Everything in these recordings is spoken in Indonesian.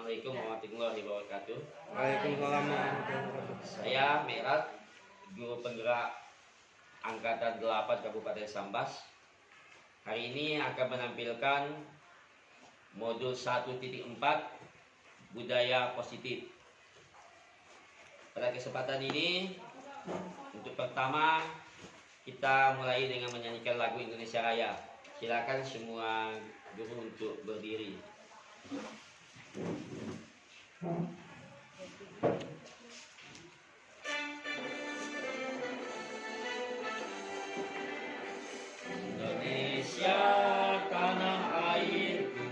Assalamualaikum warahmatullahi wabarakatuh. Waalaikumsalam warahmatullahi wabarakatuh. Saya Merat, guru penggerak Angkatan 8 Kabupaten Sambas. Hari ini akan menampilkan modul 1.4 budaya positif. Pada kesempatan ini, untuk pertama kita mulai dengan menyanyikan lagu Indonesia Raya. Silakan semua guru untuk berdiri. Indonesia tanah airku,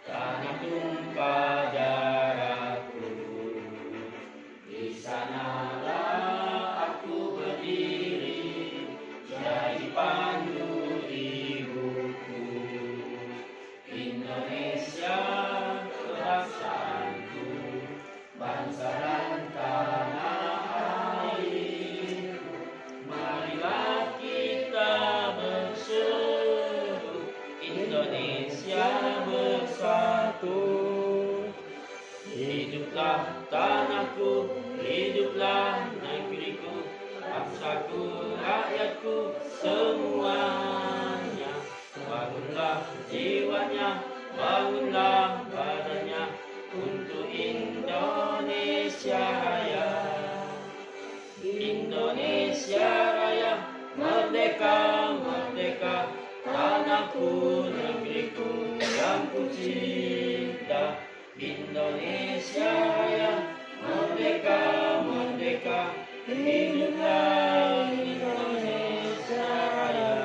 tanah tumpah darahku. Di sanalah aku berdiri, jadi pandu ibuku. Indonesia kebangsaanku, bangsa dan tanah airku. Marilah kita berseru, Indonesia bersatu. Hiduplah tanahku, hiduplah negeriku, bangsaku, rakyatku semuanya. Bangunlah jiwanya, bangunlah badannya untuk Indonesia Raya. Indonesia Raya, merdeka, merdeka, tanahku, negeriku yang ku cinta. Indonesia Raya, merdeka, merdeka, hiduplah Indonesia Raya.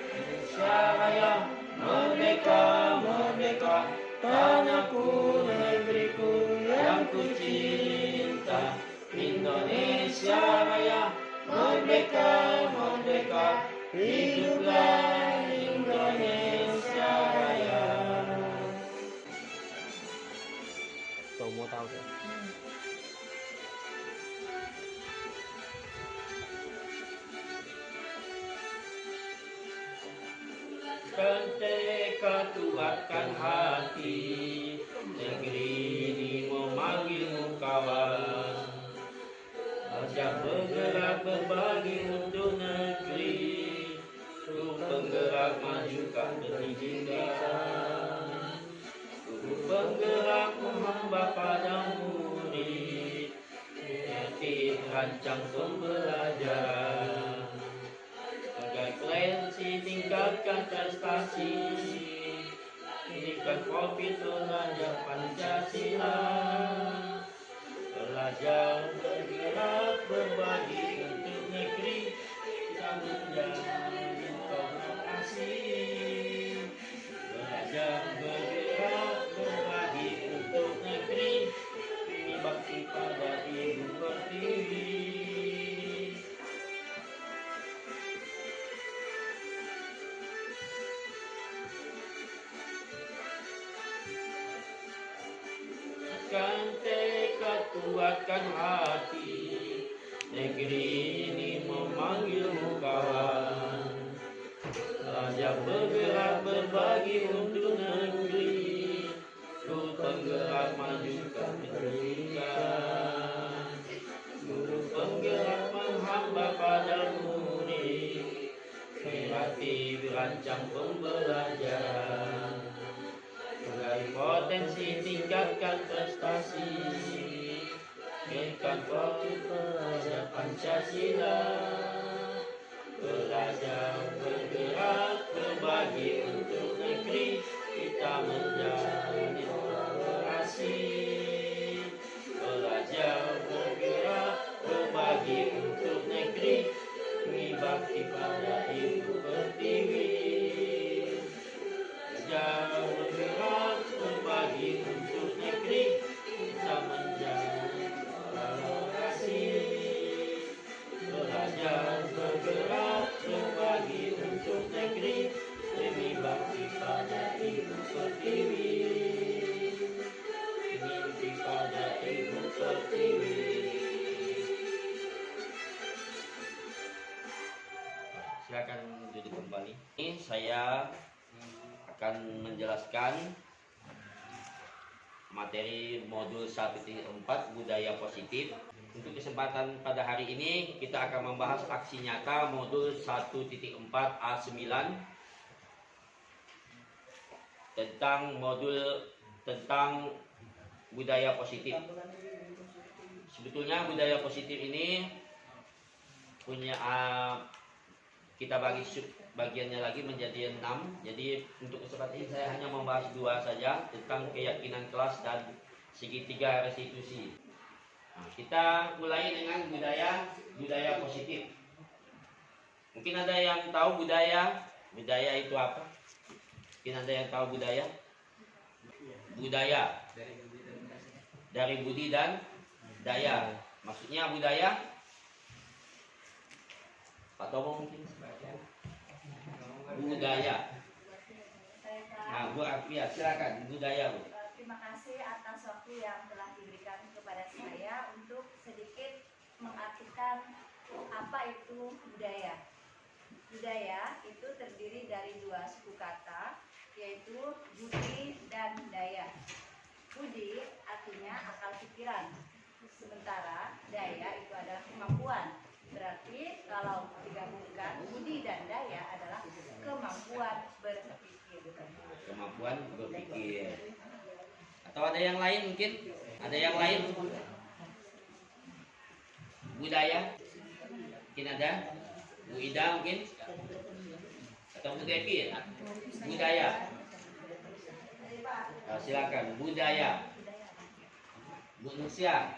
Indonesia Raya, merdeka, merdeka, tanahku, negeriku yang ku cinta. Indonesia Raya, merdeka, merdeka, hiduplah Indonesia Raya. Mau tahu ya? Tekad kuatkan hati, negeri ini memanggilmu kawan. Ajak bergerak berbagi untuk negeri, ku penggerak majukan pendidikan. Ku penggerak menghamba pada murid, kreatif rancang pembelajaran. Frekuensi tingkatkan prestasi, pendidikan profit belajar Pancasila. Belajar bergerak berbagi untuk negeri, kita menjadi kaum asing. Belajar bergerak berbagi untuk negeri, ini bakti pada Ibu Pertiwi. Kuatkan tekad, kuatkan hati, negeri ini memanggilmu kawan. Belajar bergerak berbagi untuk negeri, ku penggerak majukan pendidikan. Guru penggerak menghamba pada murid, kreatif rancang pembelajaran. Gali potensi, tingkatkan prestasi, berikan profit belajar Pancasila. Belajar bergerak berbagi untuk negeri, kita menjadi kolaborasi. Belajar bergerak berbagi untuk negeri, ini bakti pada Ibu Pertiwi. Belajar bergerak berbagi untuk negeri, kita menjadi kolaborasi. Belajar bergerak berbagi untuk negeri, demi bakti pada Ibu Pertiwi. Mimpi pada Ibu Pertiwi. Silakan duduk kembali. Ini saya akan menjelaskan materi modul 1.4 budaya positif. Untuk kesempatan pada hari ini kita akan membahas aksi nyata modul 1.4 A9 tentang budaya positif. Sebetulnya budaya positif ini punya kita bagi bagiannya lagi menjadi 6. Jadi untuk kesempatan ini saya hanya membahas 2 saja tentang keyakinan kelas dan segitiga restitusi. Nah, kita mulai dengan budaya positif. Mungkin ada yang tahu budaya itu apa? Mungkin ada yang tahu budaya dari budi dan daya. Maksudnya budaya Pak Tomo mungkin budaya. Nah, Bu Afia, silakan budaya, Bu. Terima kasih atas waktu yang telah diberikan kepada saya untuk sedikit mengartikan apa itu budaya. Budaya itu terdiri dari 2 suku kata, yaitu budi dan daya. Budi artinya akal pikiran, sementara daya itu adalah kemampuan. Berarti kalau digabungkan, budi dan daya adalah kemampuan berpikir. Kemampuan berpikir. Atau ada yang lain mungkin? Ada yang lain? Budaya? Mungkin ada? Bu Ida mungkin? Atau Bu Devi? Budaya. Nah, silakan. Budaya. Bu Nusia.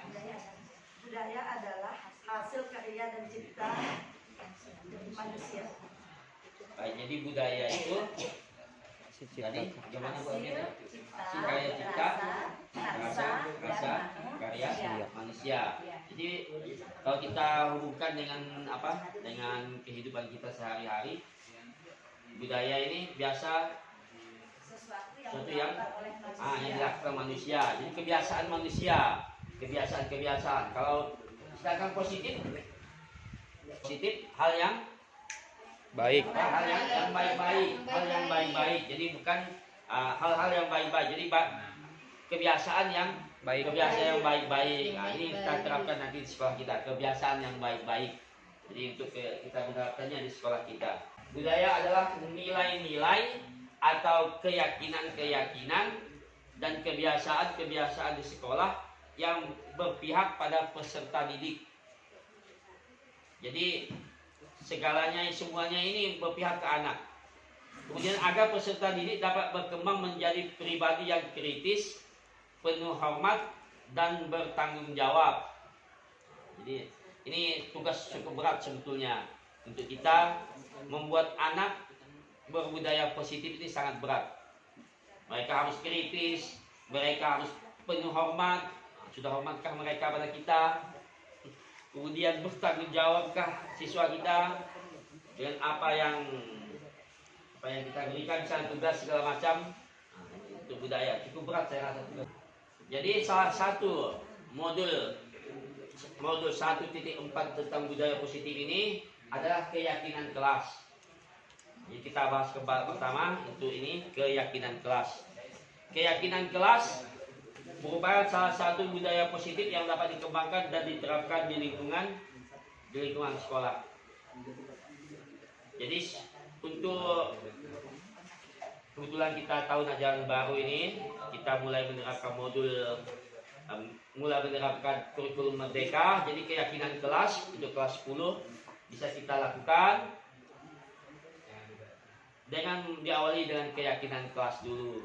Budaya adalah hasil karya dan cipta manusia. Baik, jadi budaya itu tadi gimana Bu Amina? Hasil karya cipta, rasa, karya manusia. Jadi kalau kita hubungkan dengan apa? Dengan kehidupan kita sehari-hari, budaya ini biasa sesuatu yang dilakukan manusia. Jadi kebiasaan manusia, kebiasaan. Kalau sedangkan positif hal yang Baik. hal yang baik-baik. Jadi bukan hal-hal yang baik-baik. Jadi kebiasaan yang baik. Nah, ini kita terapkan nanti di sekolah kita, kebiasaan yang baik-baik. Jadi untuk kita menerapkannya di sekolah kita. Budaya adalah nilai-nilai atau keyakinan-keyakinan dan kebiasaan-kebiasaan di sekolah yang berpihak pada peserta didik. Jadi semuanya ini berpihak ke anak. Kemudian agar peserta didik dapat berkembang menjadi pribadi yang kritis, penuh hormat dan bertanggung jawab. Jadi ini tugas cukup berat sebetulnya untuk kita membuat anak berbudaya positif ini sangat berat. Mereka harus kritis, mereka harus penuh hormat. Sudah hormatkah mereka pada kita? Kemudian bertanggung jawabkah siswa kita dengan apa yang kita berikan, misalnya tugas segala macam. Nah, itu budaya cukup berat saya rasa. Jadi salah satu modul 1.4 tentang budaya positif ini adalah keyakinan kelas. Jadi kita bahas pertama itu ini keyakinan kelas. Keyakinan kelas merupakan salah satu budaya positif yang dapat dikembangkan dan diterapkan di lingkungan sekolah. Jadi untuk kebetulan kita tahun ajaran baru ini kita mulai menerapkan kurikulum merdeka. Jadi keyakinan kelas untuk kelas 10 bisa kita lakukan dengan diawali dengan keyakinan kelas dulu.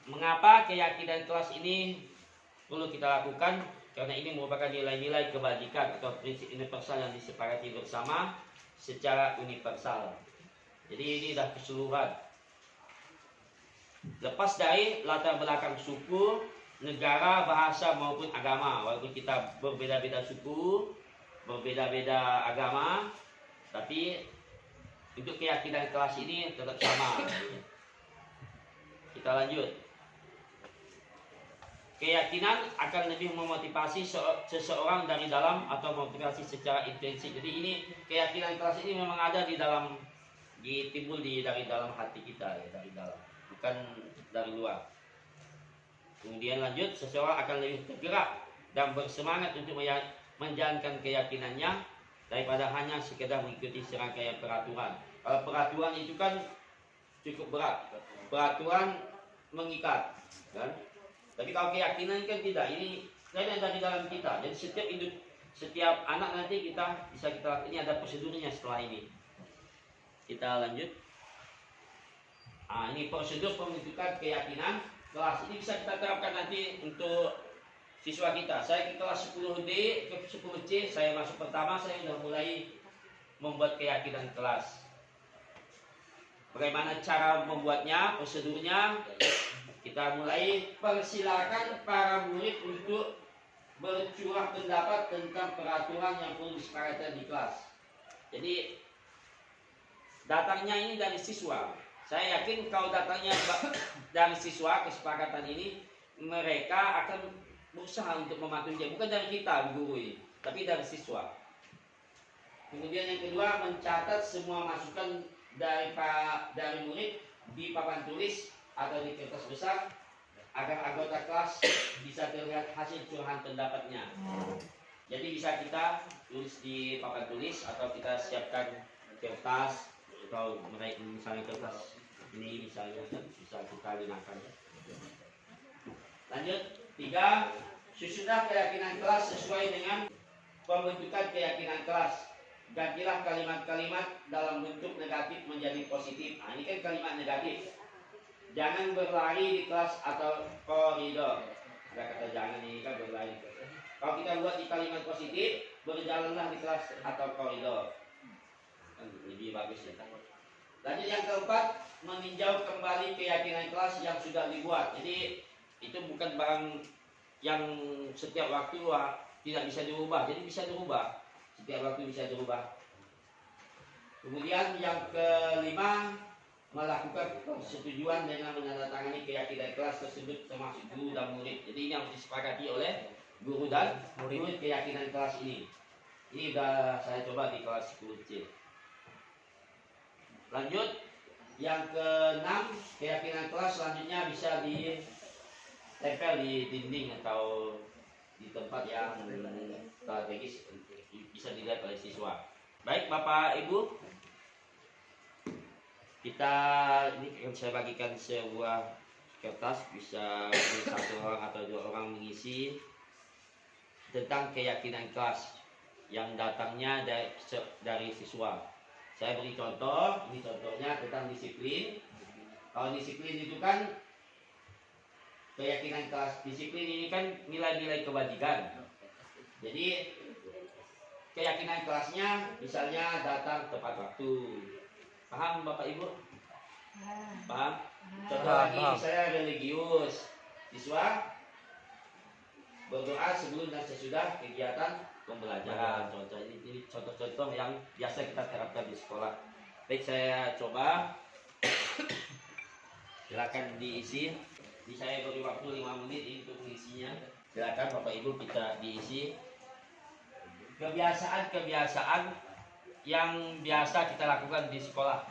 Mengapa keyakinan kelas ini perlu kita lakukan? Karena ini merupakan nilai-nilai kebajikan atau prinsip universal yang disepakati bersama secara universal. Jadi ini dah keseluruhan. Lepas dari latar belakang suku, negara, bahasa maupun agama. Walaupun kita berbeda-beda suku, berbeda-beda agama, tapi untuk keyakinan kelas ini tetap sama. Kita lanjut. Keyakinan akan lebih memotivasi seseorang dari dalam atau motivasi secara intensif. Jadi ini keyakinan kelas ini memang ada timbul dari dalam hati kita, ya, dari dalam, bukan dari luar. Kemudian lanjut, seseorang akan lebih tergerak dan bersemangat untuk menjalankan keyakinannya daripada hanya sekedar mengikuti serangkaian peraturan. Kalau peraturan itu kan cukup berat, peraturan mengikat, kan? Tapi kalau keyakinan kan tidak. Ini dari dalam kita. Jadi setiap anak nanti kita bisa kita, ini ada prosedurnya setelah ini. Kita lanjut. Ini prosedur pembentukan keyakinan kelas. Ini bisa kita terapkan nanti untuk siswa kita. Saya ke kelas 10D, ke 10C, saya masuk pertama, saya sudah mulai membuat keyakinan kelas. Bagaimana cara membuatnya, prosedurnya? Kita mulai persilakan para murid untuk bercurah pendapat tentang peraturan yang perlu disepakati di kelas. Jadi datangnya ini dari siswa. Saya yakin kalau datangnya dari siswa, kesepakatan ini mereka akan berusaha untuk mematuhinya, bukan dari kita guru ini, tapi dari siswa. Kemudian yang kedua, mencatat semua masukan dari murid di papan tulis atau di kertas besar agar anggota kelas bisa terlihat hasil curahan pendapatnya. Jadi bisa kita tulis di papan tulis atau kita siapkan kertas, atau mereka misalnya kertas ini misalnya bisa kita gunakan. Lanjut, 3. Susunlah keyakinan kelas sesuai dengan pembentukan keyakinan kelas. Gantilah kalimat-kalimat dalam bentuk negatif menjadi positif. Ini kan kalimat negatif. Jangan berlari di kelas atau koridor. Ada kata jangan, ini kan berlari. Kalau kita buat di kalimat positif, berjalanlah di kelas atau koridor. Lebih bagus ya. Lanjut yang keempat, meninjau kembali keyakinan kelas yang sudah dibuat. Jadi itu bukan barang yang setiap waktu tidak bisa dirubah. Jadi bisa dirubah. Setiap waktu bisa dirubah. Kemudian yang kelima, melakukan persetujuan dengan menandatangani keyakinan kelas tersebut termasuk guru dan murid. Jadi ini harus disepakati oleh guru dan murid keyakinan kelas ini. Ini sudah saya coba di kelas 10C. Lanjut, yang keenam, keyakinan kelas selanjutnya bisa ditempel di dinding atau di tempat yang strategis, bisa dilihat oleh siswa. Baik Bapak Ibu, kita ini akan saya bagikan sebuah kertas, bisa satu orang atau 2 orang mengisi tentang keyakinan kelas yang datangnya dari siswa. Saya beri contoh, ini contohnya tentang disiplin. Kalau disiplin itu kan keyakinan kelas, disiplin ini kan nilai-nilai kebajikan. Jadi keyakinan kelasnya misalnya datang tepat waktu. Paham Bapak Ibu? Paham? Contoh lagi, saya religius. Siswa berdoa sebelum dan sesudah kegiatan pembelajaran. Contoh ini contoh-contoh yang biasa kita terapkan di sekolah. Baik, saya coba. Silakan diisi. Jadi saya beri waktu 5 menit ini untuk mengisinya. Silakan Bapak Ibu kita diisi. Kebiasaan-kebiasaan yang biasa kita lakukan di sekolah.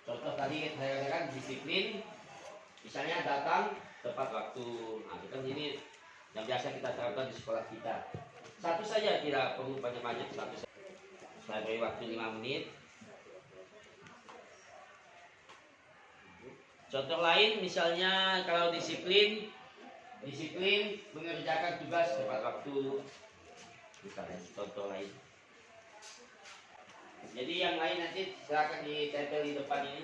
Contoh tadi saya katakan disiplin. Misalnya datang tepat waktu. Nah, itu kan ini yang biasa kita terapkan di sekolah kita. Satu saja, tidak perlu banyak-banyak, satu saja. Saya beri waktu 5 menit. Contoh lain misalnya kalau disiplin mengerjakan tugas tepat waktu. Misalnya contoh lain. Jadi yang lain nanti silakan ditempel di depan ini.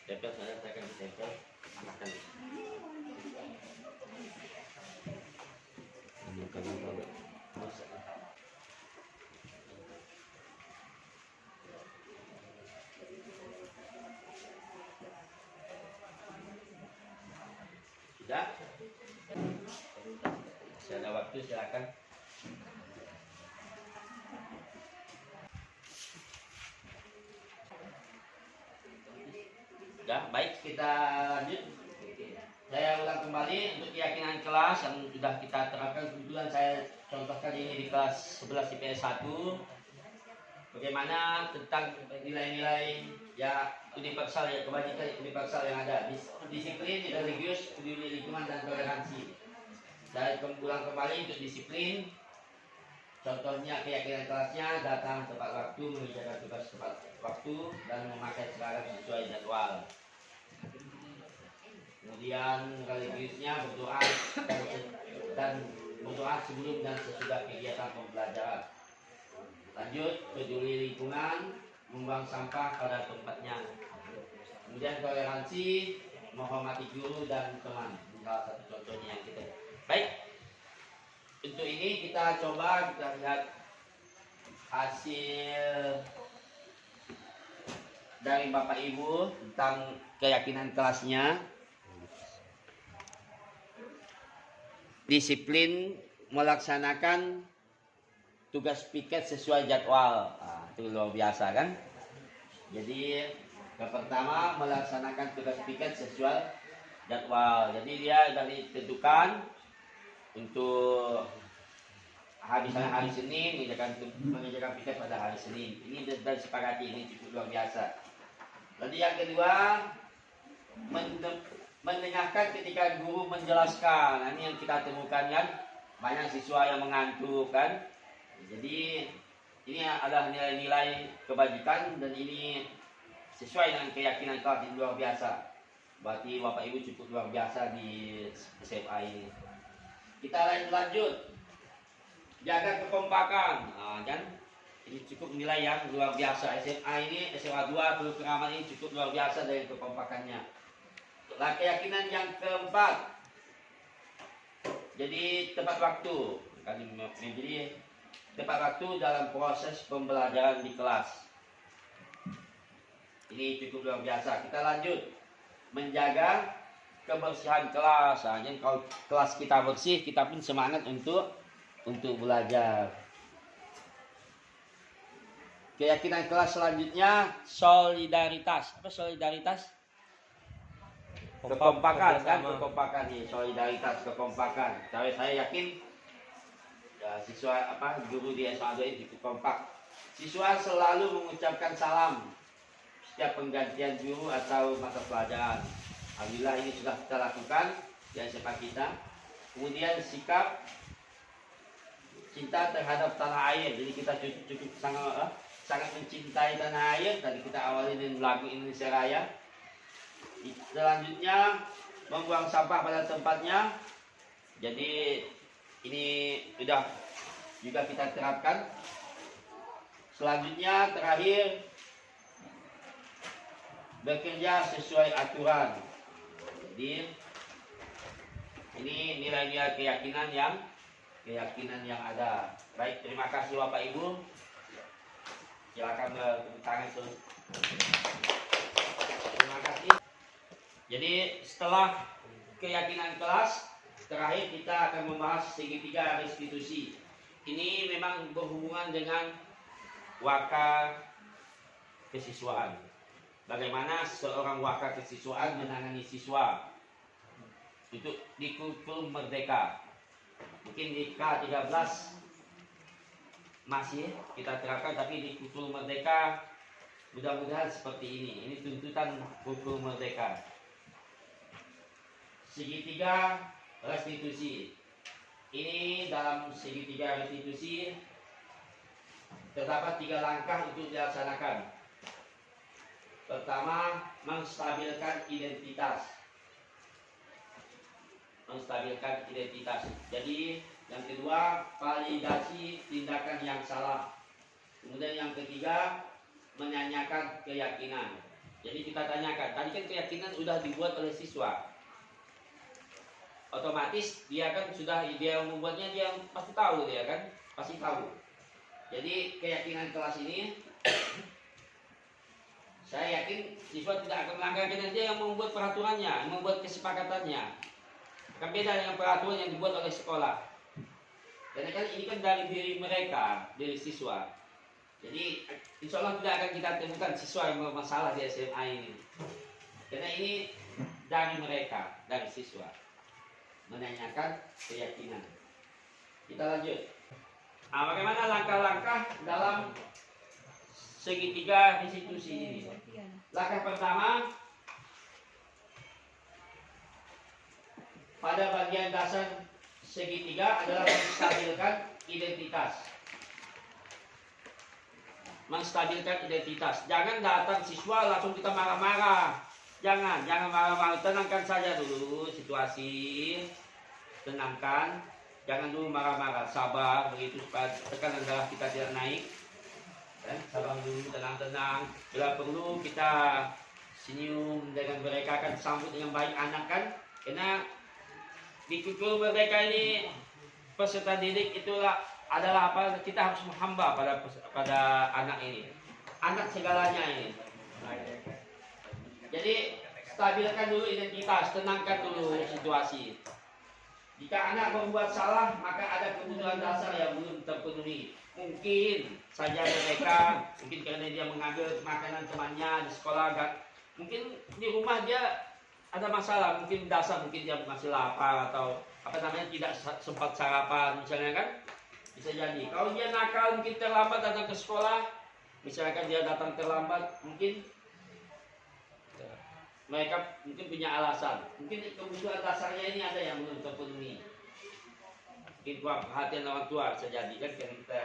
Tempel, saya akan ditempel. Makan. Sudah? Masih ada waktu, silakan. Sudah, baik, kita lanjut. Saya ulang kembali untuk keyakinan kelas yang sudah kita terapkan. Kebetulan saya contohkan ini di kelas 11 IPS 1. Bagaimana tentang nilai-nilai ya universal, ya kebajikan universal yang ada, disiplin, religius, peduli lingkungan, dan toleransi. Saya ulang kembali untuk disiplin. Contohnya keyakinan kelasnya datang tepat waktu, mengerjakan tugas tepat waktu, dan memakai seragam sesuai jadwal. Kemudian religiusnya berdoa dan berdoa sebelum dan sesudah kegiatan pembelajaran. Lanjut, peduli lingkungan, membuang sampah pada tempatnya. Kemudian toleransi, menghormati guru dan teman. Salah satu contohnya yang kita. Baik, untuk ini kita coba kita lihat hasil dari Bapak Ibu tentang keyakinan kelasnya. Disiplin melaksanakan tugas piket sesuai jadwal. Nah, itu luar biasa kan? Jadi yang pertama melaksanakan tugas piket sesuai jadwal. Jadi dia dari ditentukan untuk hari Senin mengerjakan piket pada hari Senin. Ini sudah disepakati, ini cukup luar biasa. Lalu yang kedua mendengarkan ketika guru menjelaskan. Nah, ini yang kita temukan kan, banyak siswa yang mengantuk kan. Jadi ini adalah nilai-nilai kebajikan dan ini sesuai dengan keyakinan kelas, ini luar biasa. Berarti Bapak Ibu cukup luar biasa di SMA ini. Kita lanjut. Jaga kekompakan. Nah, kan ini cukup nilai yang luar biasa. SMA ini, SMA 2 Teluk Keramat ini cukup luar biasa dari kekompakannya. Keyakinan yang keempat, jadi tepat waktu. Jadi tepat waktu dalam proses pembelajaran di kelas. Ini cukup luar biasa. Kita lanjut, menjaga kebersihan kelas. Nah, jadi kalau kelas kita bersih, kita pun semangat untuk belajar. Keyakinan kelas selanjutnya solidaritas. Apa solidaritas? Kekompakan kan, kekompakan nih, solidaritas, kekompakan. Saya yakin ya, siswa guru di SMA 2 ini cukup kompak. Siswa selalu mengucapkan salam setiap penggantian guru atau mata pelajaran. Alhamdulillah ini sudah kita lakukan di SMA kita. Kemudian sikap cinta terhadap tanah air. Jadi kita cukup sangat mencintai tanah air. Tadi kita awali dengan lagu Indonesia Raya. Selanjutnya membuang sampah pada tempatnya. Jadi ini sudah juga kita terapkan. Selanjutnya terakhir bekerja sesuai aturan. Jadi ini nilai-nilai keyakinan yang ada. Baik, terima kasih Bapak Ibu. Silakan tepuk tangan terus. Terima kasih. Jadi setelah keyakinan kelas, terakhir kita akan membahas segitiga restitusi. Ini memang berhubungan dengan waka kesiswaan. Bagaimana seorang waka kesiswaan menangani siswa itu di kurikulum Merdeka. Mungkin di K13 masih kita terapkan, tapi di kurikulum Merdeka mudah-mudahan seperti ini. Ini tuntutan kurikulum Merdeka. Segitiga restitusi. Ini dalam segitiga restitusi terdapat 3 langkah untuk dilaksanakan. Pertama, menstabilkan identitas. Jadi yang kedua, validasi tindakan yang salah. Kemudian yang ketiga, menanyakan keyakinan. Jadi kita tanyakan, tadi kan keyakinan sudah dibuat oleh siswa. Otomatis dia kan sudah, dia membuatnya, dia pasti tahu, dia kan pasti tahu. Jadi keyakinan kelas ini saya yakin siswa tidak akan melanggar, karena dia yang membuat peraturannya, membuat kesepakatannya. Kan beda dengan peraturan yang dibuat oleh sekolah. Karena kan ini kan dari diri mereka, dari siswa. Jadi insya Allah tidak akan kita temukan siswa yang bermasalah di SMA ini. Karena ini dari mereka, dari siswa. Menanyakan keyakinan. Kita lanjut. Bagaimana langkah-langkah dalam segitiga restitusi ini? Langkah pertama, pada bagian dasar segitiga adalah menstabilkan identitas. Menstabilkan identitas. Jangan datang siswa langsung kita marah-marah. Jangan marah-marah. Tenangkan saja dulu situasi. Tenangkan. Jangan dulu marah-marah. Sabar begitu supaya tekanan darah kita tidak naik. Sabar dulu, tenang-tenang. Bila perlu kita senyum dengan mereka, akan sambut dengan baik anak kan. Karena di kultur mereka ini peserta didik itulah adalah apa? Kita harus menghamba pada anak ini. Anak segalanya ini. Jadi stabilkan dulu identitas, tenangkan dulu situasi. Jika anak membuat salah, maka ada kebutuhan dasar yang belum terpenuhi. Mungkin saja mereka, mungkin karena dia mengambil makanan temannya di sekolah, mungkin di rumah dia ada masalah, mungkin dasar, mungkin dia masih lapar atau apa namanya tidak sempat sarapan, misalnya kan, bisa jadi. Kalau dia nakal, mungkin terlambat datang ke sekolah, misalkan dia datang terlambat, mungkin mereka mungkin punya alasan, mungkin kebutuhan dasarnya ini ada yang belum terpenuhi. Mungkin kurang perhatian orang tua bisa jadi kan, karena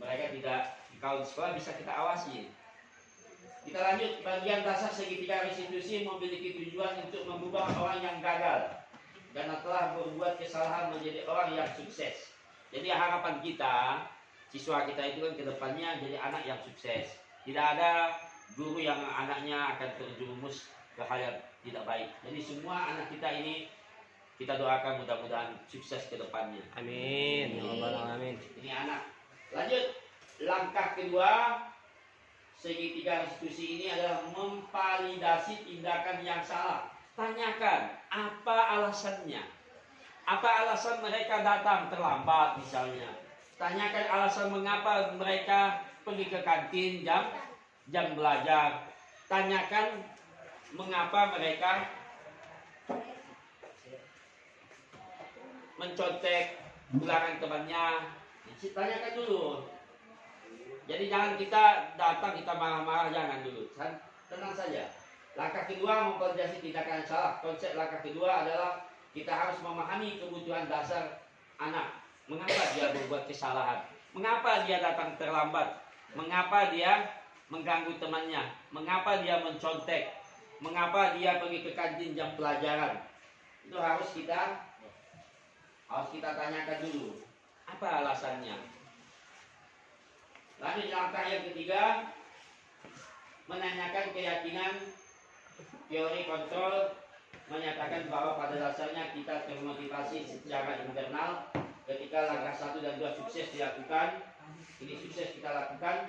mereka tidak, kalau di sekolah bisa kita awasi. Kita lanjut, bagian dasar segitiga restitusi memiliki tujuan untuk mengubah orang yang gagal karena telah berbuat kesalahan menjadi orang yang sukses. Jadi harapan kita, siswa kita itu kan kedepannya jadi anak yang sukses. Tidak ada guru yang anaknya akan terjerumus ke hal yang tidak baik. Jadi semua anak kita ini kita doakan mudah-mudahan sukses ke depannya. Amin. Ya Rabbal alamin. Ini anak. Lanjut, langkah kedua segitiga restitusi ini adalah memvalidasi tindakan yang salah. Tanyakan apa alasannya. Apa alasan mereka datang terlambat misalnya. Tanyakan alasan mengapa mereka pergi ke kantin jam belajar. Tanyakan mengapa mereka mencontek gelangan temannya. Tanyakan dulu. Jadi jangan kita datang kita marah-marah, jangan dulu. Tenang saja. Langkah kedua memvalidasi tindakan yang salah. Konsep langkah kedua adalah kita harus memahami kebutuhan dasar anak. Mengapa dia berbuat kesalahan? Mengapa dia datang terlambat? Mengapa dia mengganggu temannya? Mengapa dia mencontek? Mengapa dia pergi ke kantin jam pelajaran? Itu harus kita tanyakan dulu. Apa alasannya? Lanjut langkah yang ketiga, menanyakan keyakinan. Teori kontrol menyatakan bahwa pada dasarnya kita termotivasi secara internal ketika langkah 1 dan 2 sukses dilakukan. Ini sukses kita lakukan,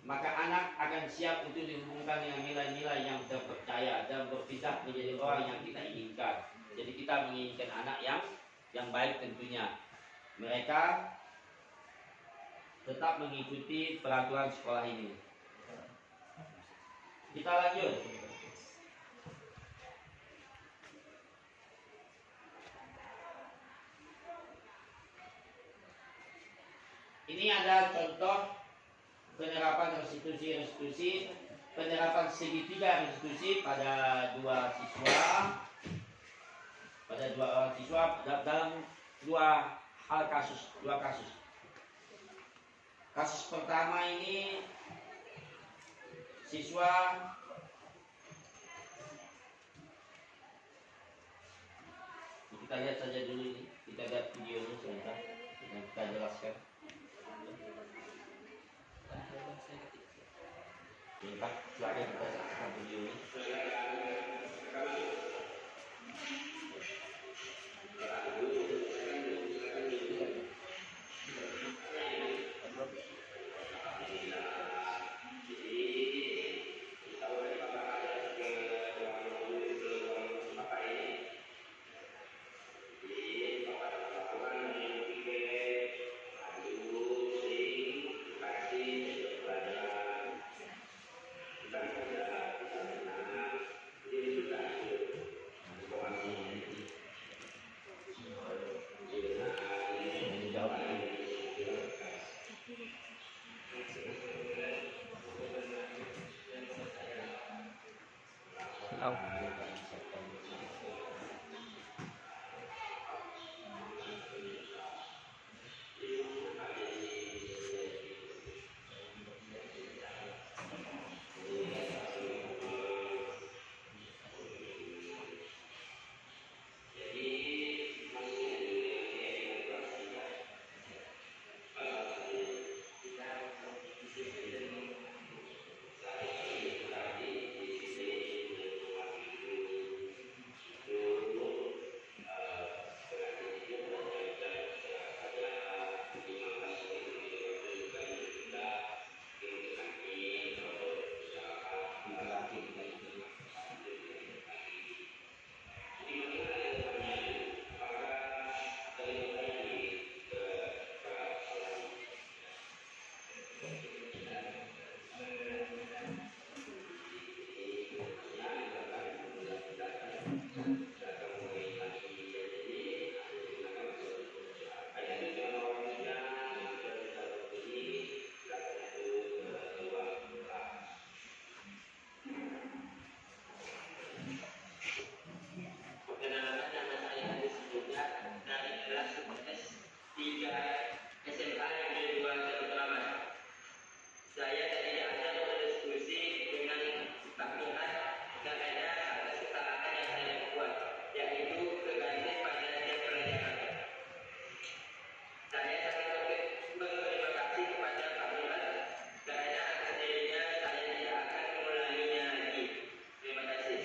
maka anak akan siap untuk dihubungkan dengan nilai-nilai yang terpercaya dan berpindah menjadi orang yang kita inginkan. Jadi kita menginginkan anak yang baik tentunya. Mereka tetap mengikuti peraturan sekolah ini. Kita lanjut. Ini ada contoh penerapan restitusi, penerapan segitiga restitusi pada dua orang siswa dalam dua kasus. Kasus pertama ini siswa kita lihat saja dulu ini, kita lihat videonya sebentar dan kita jelaskan. Sebentar, silakan kita saksikan video ini. Oh. Perkenalan, nama saya Adi Subuga dari kelas 3 SMA Negeri 2 Keramat. Saya tadi ada berdiskusi dengan Pak Miran karena atas kesalahan yang saya buat, yaitu kegantian pada jam pelajaran. Saya sangat berterima kasih kepada Pak Miran karena atas dirinya saya tidak akan mengulanginya lagi. Terima kasih.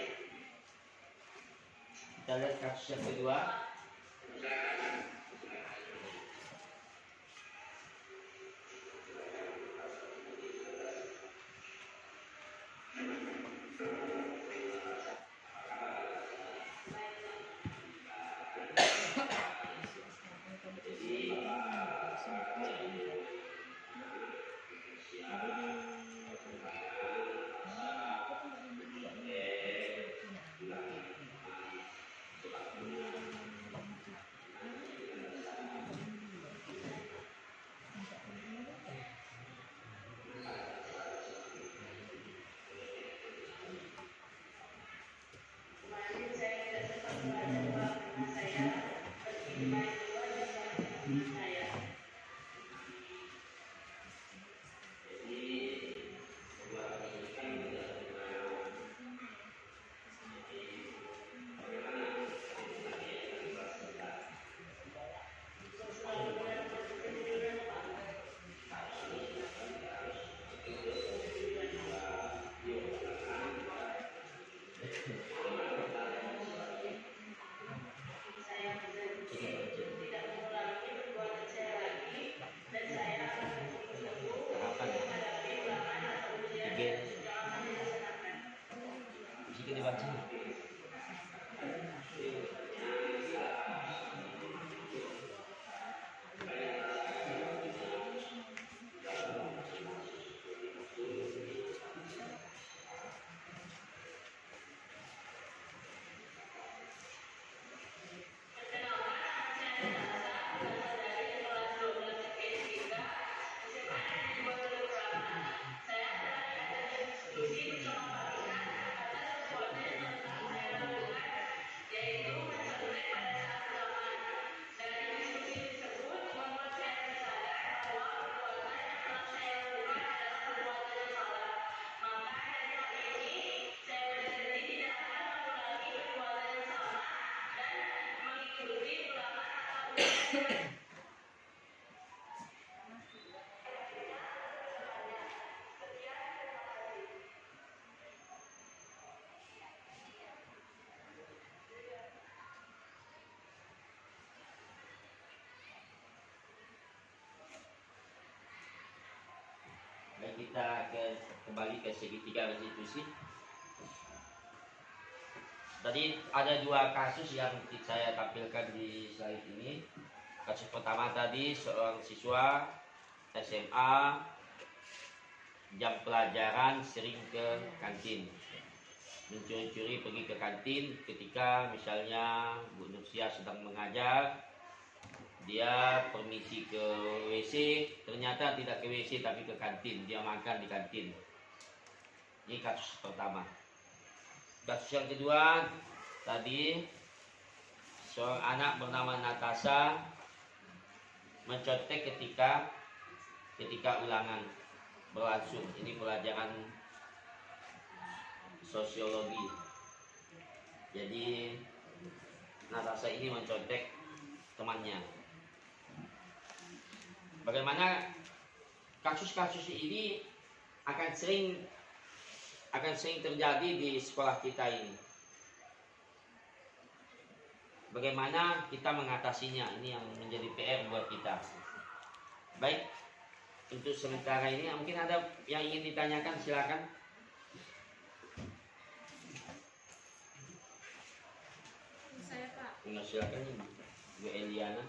Kita lihat kasus yang kedua. Jika dibaca. Baik, kita kembali ke segitiga restitusi. Tadi ada dua kasus yang saya tampilkan di slide ini. Kasus pertama tadi seorang siswa SMA jam pelajaran sering ke kantin, mencuri-curi pergi ke kantin ketika misalnya Bu Nursia sedang mengajar, dia permisi ke WC, ternyata tidak ke WC tapi ke kantin, dia makan di kantin. Ini kasus pertama. Kasus yang kedua tadi seorang anak bernama Natasha mencontek ketika ulangan berlangsung. Ini pelajaran sosiologi. Jadi Natasha ini mencontek temannya. Bagaimana kasus-kasus ini akan sering terjadi di sekolah kita ini. Bagaimana kita mengatasinya, ini yang menjadi PR buat kita. Baik, untuk sementara ini mungkin ada yang ingin ditanyakan, silakan. Saya Pak, Enggak, silakan Bu Eliana.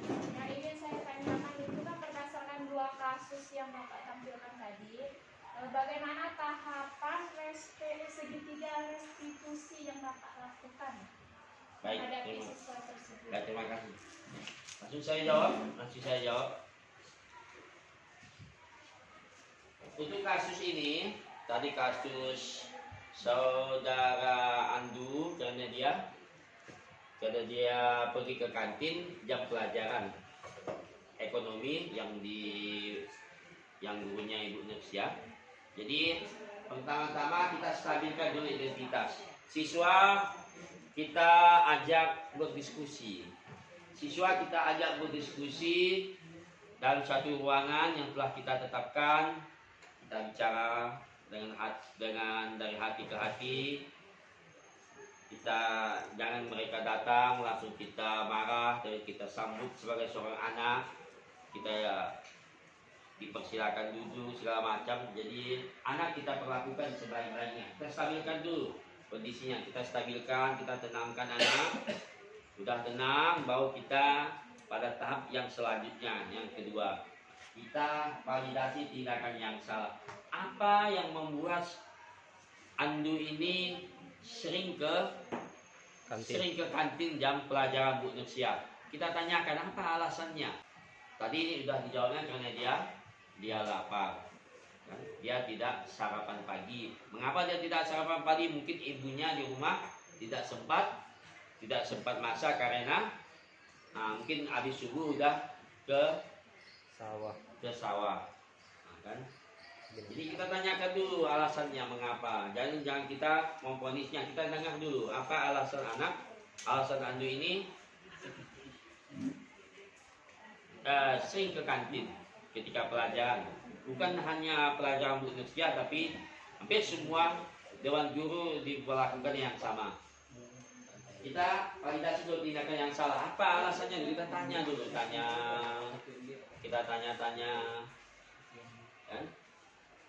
yang ingin saya tanyakan itu kan berdasarkan dua kasus yang Bapak tampilkan tadi, bagaimana tahapan segitiga restitusi yang Bapak lakukan Baik, menghadapi siswa tersebut? terima kasih. Langsung saya jawab. Untuk kasus ini, tadi kasus saudara Andu karena dia pergi ke kantin jam pelajaran ekonomi yang gurunya Ibu Nursia. Jadi pertama-tama kita stabilkan dulu identitas siswa. Kita ajak berdiskusi. Dalam satu ruangan yang telah kita tetapkan. Kita bicara dengan dari hati ke hati. Kita jangan mereka datang langsung kita marah, tapi kita sambut sebagai seorang anak. Kita dipersilakan duduk segala macam. Jadi anak kita perlakukan sebaik-baiknya. Kita stabilkan dulu kondisinya, kita tenangkan anak. Sudah tenang, baru kita pada tahap yang selanjutnya, yang kedua. Kita validasi tindakan yang salah. Apa yang membuat Andu ini sering ke kantin jam pelajaran Bu Nursia? Kita tanyakan apa alasannya. Tadi ini sudah dijawabnya karena dia lapar. Dia tidak sarapan pagi. Mengapa dia tidak sarapan pagi? Mungkin ibunya di rumah tidak sempat masak karena mungkin habis subuh udah ke sawah. Kan? Jadi kita tanyakan dulu alasannya mengapa. Jangan kita memvonisnya, kita dengar dulu apa alasan Andu ini sering ke kantin ketika pelajaran. Bukan hanya pelajaran Bu Nursia, tapi hampir semua dewan guru dilakukan yang sama. Kita validasi dulu tindakan yang salah. Apa alasannya? Kita tanya dulu, kita tanya-tanya, kan?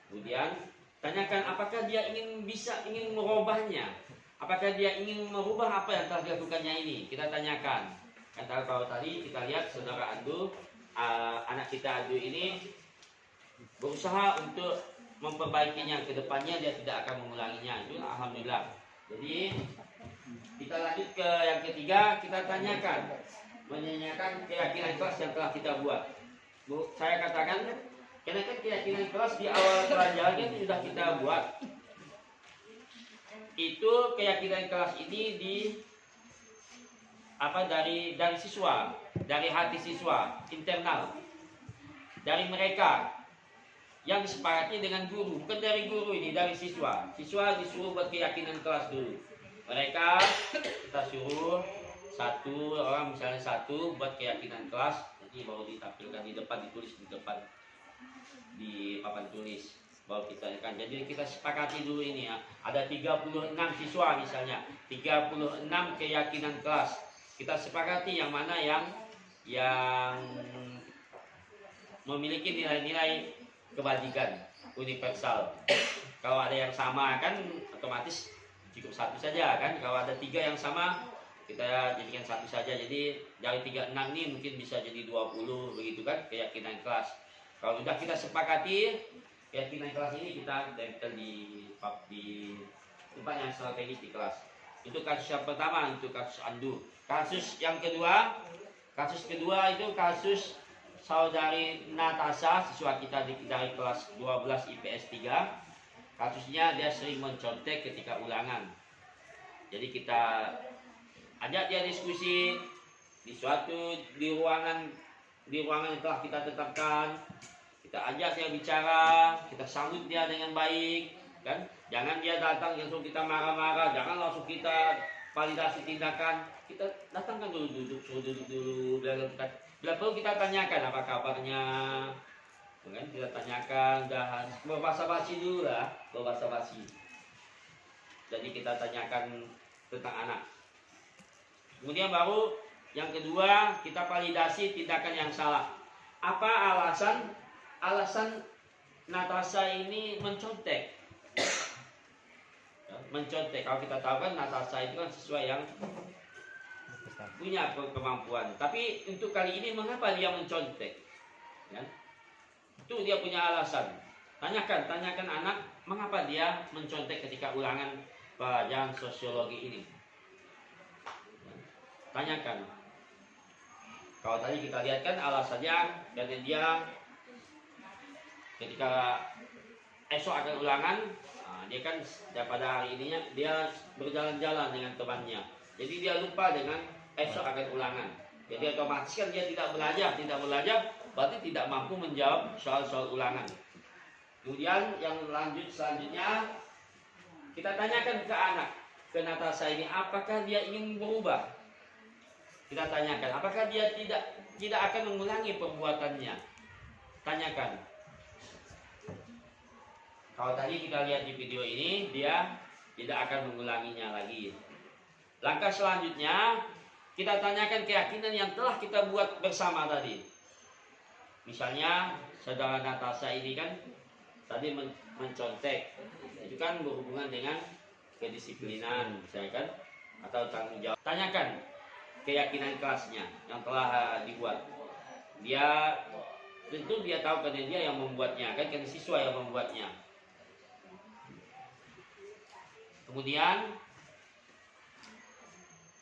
Kemudian tanyakan apakah dia ingin merubahnya. Apakah dia ingin merubah apa yang telah dilakukannya ini? Kita tanyakan. Kan kalau tadi kita lihat saudara Andu, anak kita Andu ini berusaha untuk memperbaikinya ke depannya, dia tidak akan mengulanginya. Itu alhamdulillah. Jadi kita lanjut ke yang ketiga, kita menanyakan keyakinan kelas yang telah kita buat. Bu, saya katakan karena kan keyakinan kelas di awal pelajaran itu sudah kita buat. Itu keyakinan kelas ini dari siswa, dari hati siswa, internal, dari mereka yang disepakati dengan guru, bukan dari guru ini, dari siswa. Siswa disuruh buat keyakinan kelas dulu. Mereka kita suruh satu orang misalnya buat keyakinan kelas, nanti baru ditampilkan di depan, ditulis di depan di papan tulis. Baru kita akan. Jadi kita sepakati dulu ini ya. Ada 36 siswa misalnya, 36 keyakinan kelas. Kita sepakati yang mana yang memiliki nilai-nilai kebajikan universal. Kalau ada yang sama kan otomatis cukup satu saja kan. Kalau ada 3 yang sama kita jadikan satu saja. Jadi dari 36 ini mungkin bisa jadi 20 begitu kan keyakinan kelas. Kalau sudah kita sepakati keyakinan kelas ini, kita tempel di tempat yang strategis di kelas. Itu kasus yang pertama, itu kasus Andu. Kasus yang kedua, itu kasus saudari Natasha, siswa kita dari kelas 12 IPS 3. Kasusnya dia sering mencontek ketika ulangan. Jadi kita ajak dia diskusi di ruangan yang telah kita tetapkan. Kita ajak dia bicara, kita sambut dia dengan baik, kan? Jangan dia datang langsung kita marah-marah, jangan langsung kita validasi tindakan. Kita datangkan dulu, suruh duduk dulu, bila perlu kita tanyakan apa kabarnya, kan? Kita tanyakan, dah berbahasa-basi dulu lah, berbahasa-basi. Jadi kita tanyakan tentang anak. Kemudian baru yang kedua kita validasi tindakan yang salah. Apa alasan Natasha ini mencontek? Mencontek. Kalau kita tahu kan Natasha itu kan sesuai yang punya kemampuan. Tapi untuk kali ini mengapa dia mencontek? Ya? Itu dia punya alasan. Tanyakan anak mengapa dia mencontek ketika ulangan pelajaran sosiologi ini. Tanyakan. Kalau tadi kita lihat kan alasannya karena dia ketika esok akan ulangan, dia kan pada hari ininya dia berjalan-jalan dengan temannya. Jadi dia lupa dengan esok akan ulangan. Jadi otomatis kan dia tidak belajar, berarti tidak mampu menjawab soal-soal ulangan. Kemudian yang selanjutnya kita tanyakan ke anak, ke Natasha ini, apakah dia ingin berubah? Kita tanyakan, apakah dia tidak akan mengulangi perbuatannya? Tanyakan. Kalau tadi kita lihat di video ini, dia tidak akan mengulanginya lagi. Langkah selanjutnya, kita tanyakan keyakinan yang telah kita buat bersama tadi. Misalnya, saudara Natasha ini kan tadi mencontek, itu kan berhubungan dengan kedisiplinan, misalnya kan, atau tanggung jawab. Tanyakan keyakinan kelasnya yang telah dibuat. Dia tentu dia tahu karena dia yang membuatnya, kan karena siswa yang membuatnya. Kemudian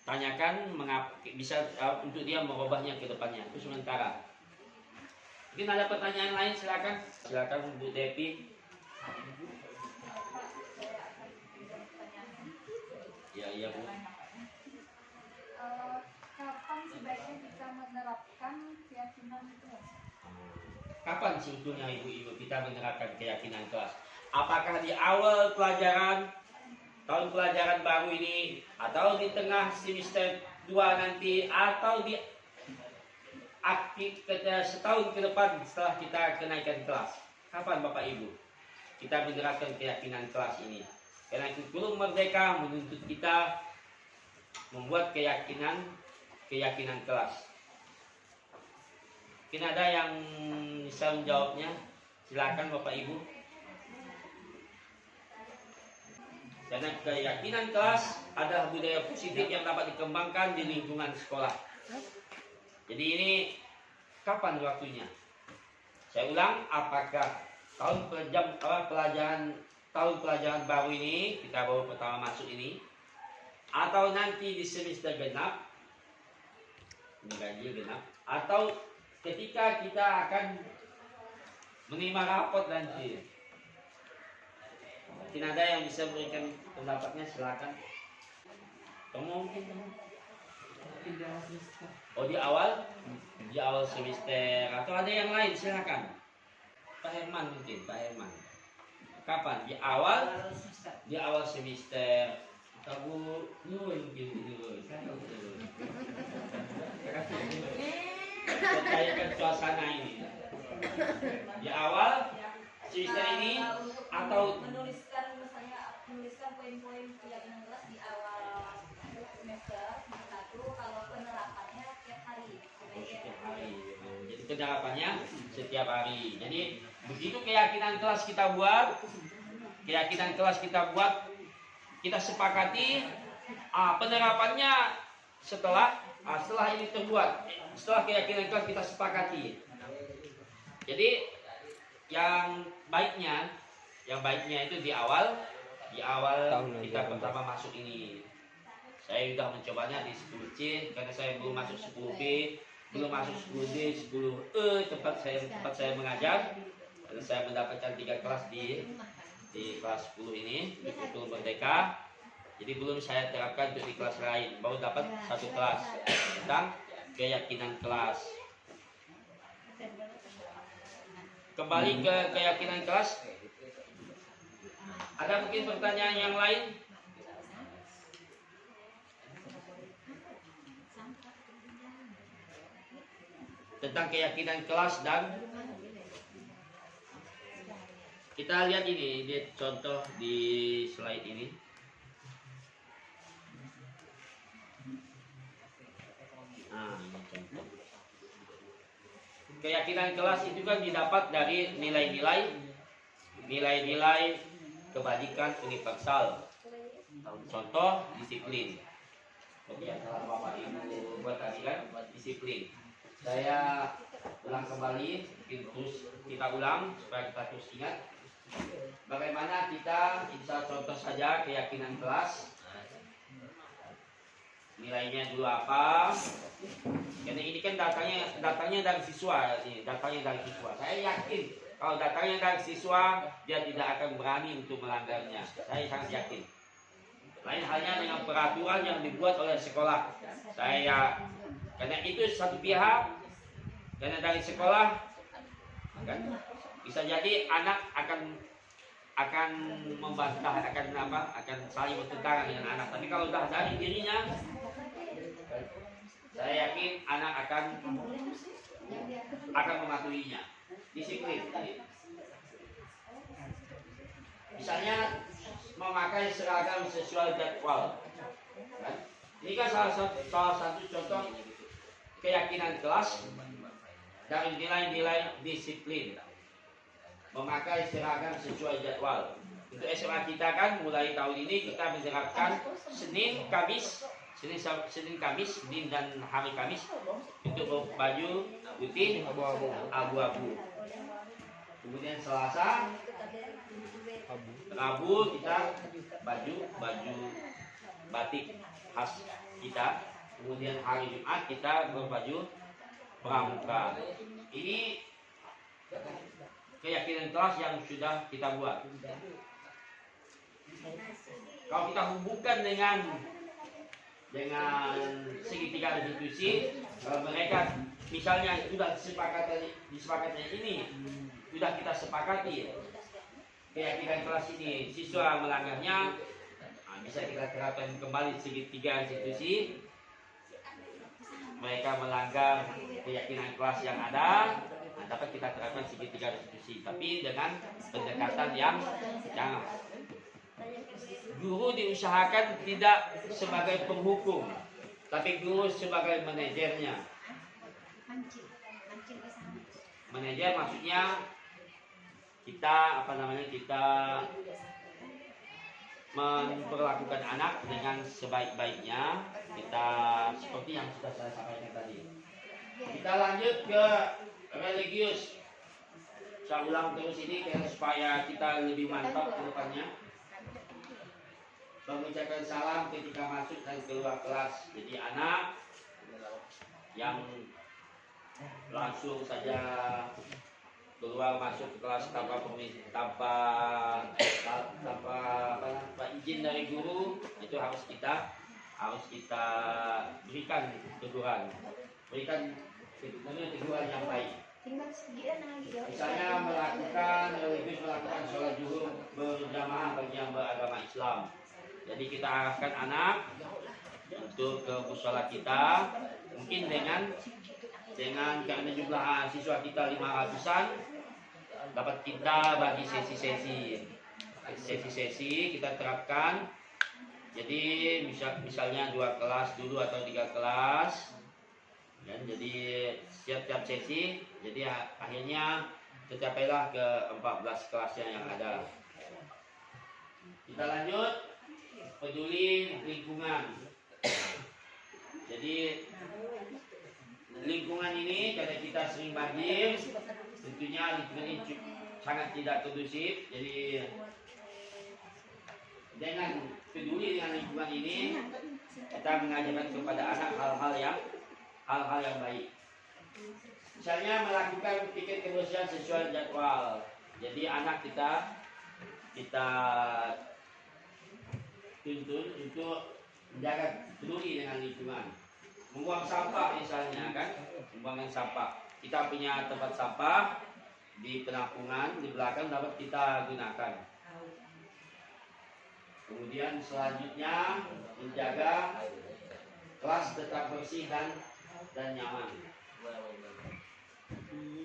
tanyakan mengapa bisa untuk dia merubahnya ke depannya. Itu sementara. Mungkin ada pertanyaan lain, silakan Bu Devi. Ya Bu. Kapan sebaiknya kita menerapkan keyakinan kelas? Kapan sebetulnya ibu-ibu kita menerapkan keyakinan kelas? Apakah di awal pelajaran tahun pelajaran baru ini, atau di tengah semester 2 nanti, atau di setahun ke depan setelah kita kenaikan kelas? Kapan Bapak Ibu kita menerapkan keyakinan kelas ini? Karena kurikulum merdeka menuntut kita membuat keyakinan kelas. Mungkin ada yang bisa menjawabnya? Silakan Bapak Ibu. Karena keyakinan kelas adalah budaya positif yang dapat dikembangkan di lingkungan sekolah. Jadi ini kapan waktunya? Saya ulang, apakah tahun pelajaran baru ini, kita baru pertama masuk ini, atau nanti di semester genap, atau ketika kita akan menerima rapot nanti? Mungkin ada yang bisa berikan pendapatnya, silakan. Mungkin di awal semester, atau ada yang lain, silakan. Pak Herman mungkin, Pak Herman. Kapan? Di awal semester. Tahu dulu dulu. Cairkan suasana ini. Di awal semester ini atau menuliskan poin-poin keyakinan kelas di awal semester 1, kalau penerapannya setiap hari. Jadi penerapannya setiap hari. Jadi begitu keyakinan kelas kita buat, kita sepakati, penerapannya setelah ini terbuat, setelah keyakinan kelas kita sepakati. Jadi yang baiknya itu di awal kita pertama masuk ini. Saya sudah mencobanya di 10C karena saya belum masuk 10B, belum masuk 10D, 10E tempat saya mengajar. Karena saya mendapatkan 3 kelas di di kelas 10 ini di Kultur Merdeka. Jadi belum saya terapkan untuk di kelas lain, baru dapat satu kelas tentang keyakinan kelas. Kembali ke keyakinan kelas, ada mungkin pertanyaan yang lain? Tentang keyakinan kelas. Dan kita lihat ini contoh di slide ini. Nah, ini contoh. Keyakinan kelas itu kan didapat dari nilai-nilai kebajikan universal. Contoh disiplin. Kebiasaan Bapak Ibu buat tadi kan disiplin. Saya ulang kembali, terus kita ulang supaya kita terus ingat bagaimana kita bisa contoh saja keyakinan kelas. Nilainya dulu apa? Karena ini kan datangnya dari siswa, Saya yakin kalau datangnya dari siswa, dia tidak akan berani untuk melanggarnya. Saya sangat yakin. Lain halnya dengan peraturan yang dibuat oleh sekolah. Karena itu satu pihak, karena dari sekolah, kan bisa jadi anak akan membantah, akan saling bertentangan dengan anak. Tapi kalau sudah dari dirinya, saya yakin anak akan mematuhinya. Disiplin. Misalnya memakai seragam sesuai jadwal. Ini kan salah satu contoh keyakinan kelas dari nilai-nilai disiplin. Memakai seragam sesuai jadwal. Untuk SMA kita kan mulai tahun ini kita menerapkan Senin, Kamis, Senin dan hari Kamis untuk baju putih abu-abu. Kemudian Selasa, Rabu kita baju batik khas kita. Kemudian hari Jumat kita berbaju pramuka. Ini keyakinan kelas yang sudah kita buat. Kalau kita hubungkan dengan segitiga institusi, kalau mereka misalnya sudah disepakati ini, sudah kita sepakati keyakinan kelas ini, siswa melanggarnya, bisa kita terapkan kembali segitiga institusi. Mereka melanggar keyakinan kelas yang ada, dapat kita terapkan segitiga institusi, tapi dengan pendekatan yang guru diusahakan tidak sebagai penghukum, tapi guru sebagai manajernya. Manajer maksudnya kita memperlakukan anak dengan sebaik-baiknya. Kita seperti yang sudah saya sampaikan tadi. Kita lanjut ke religius. Saya ulang terus ini supaya kita lebih mantap ke depannya. Mengucapkan salam ketika masuk dan keluar kelas. Jadi anak yang langsung saja keluar masuk ke kelas tanpa izin dari guru, itu harus kita berikan teguran, teguran yang baik. Misalnya melakukan sholat zuhur berjamaah bagi yang beragama Islam. Jadi kita arahkan anak untuk ke mushola kita, mungkin dengan karena jumlah siswa kita 500-an, dapat kita bagi sesi-sesi kita terapkan. Jadi misalnya 2 kelas dulu atau 3 kelas, dan jadi setiap sesi, jadi akhirnya tercapailah ke 14 kelasnya yang ada. Kita lanjut, peduli lingkungan. Jadi lingkungan ini karena kita sering banjir, tentunya lingkungan ini sangat tidak kondusif. Jadi dengan peduli dengan lingkungan ini, kita mengajarkan kepada anak hal-hal yang baik. Misalnya melakukan piket kebersihan sesuai jadwal. Jadi anak kita kita tuntun untuk menjaga peduli dengan lingkungan. Membuang sampah misalnya kan, membuangkan sampah. Kita punya tempat sampah di penampungan di belakang dapat kita gunakan. Kemudian selanjutnya menjaga kelas tetap bersih dan nyaman.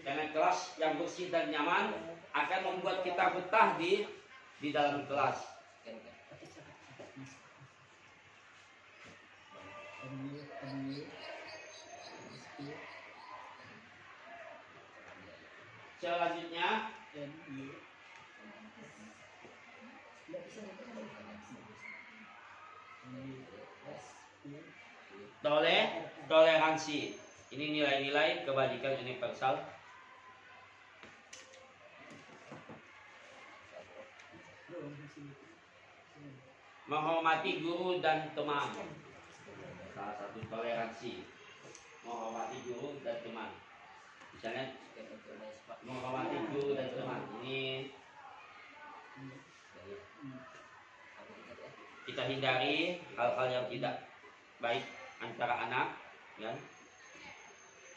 Karena kelas yang bersih dan nyaman akan membuat kita betah di dalam kelas. Selanjutnya toleransi. Ini nilai-nilai kebajikan universal. Menghormati guru dan teman. Salah satu toleransi. Menghormati guru dan teman. Misalnya menghormati guru dan teman. Ini kita hindari hal-hal yang tidak baik antara anak, ya.